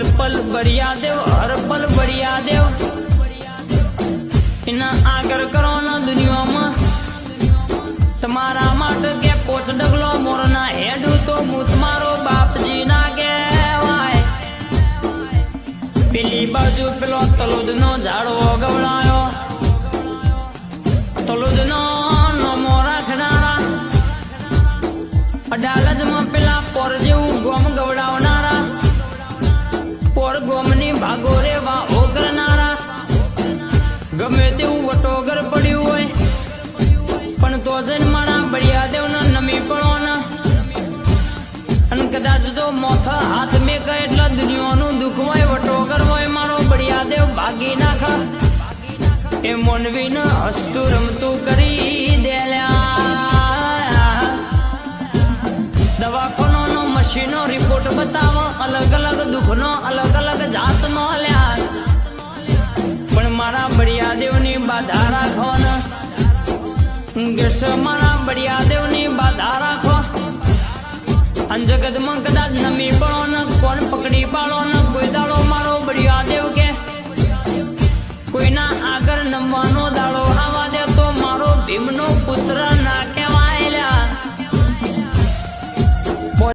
पल पल बढ़िया देव हर पल बढ़िया देव इना आगर करो ना दुनिया में तुम्हारा माट के पोच डगलो मोरना हेडू तो मुझ मारो बाप जी ना के पेली बाजू पेलो तलुद नो झाड़ो गवड़ायो तलुद नो मोरा खनारा अडालज में पेला पोर जेवू गोम गवड़ावनारा पोर गोमनी भागो रे वा ओगरनारा गमे तेवू वटोगर पड्યું હોય પણ તો જન્માના બળિયા દેવના નમી પડો ના અને કદાચ તો મોથા હાથ મેકા એટલા દુનિયાનું દુઃખ હોય વટોગર હોય મારો બળિયા દેવ ભાગી નાખા એ મોનવીને હસતું રમતું કરી દેલ્યા દવાખાનાનો મશીનો રિપોર્ટ બતાવો અલગ અલગ દુઃખનો અલગ અલગ જાતનો લ્યા પણ મારા બળિયા દેવની બાધા રાખો ને મારા બળિયા દેવની બાધા રાખો અને જગત માં કદાચ નમી પડો ને કોણ પકડી પાડો ને કોઈ દાડો મારો બળિયા દેવ કે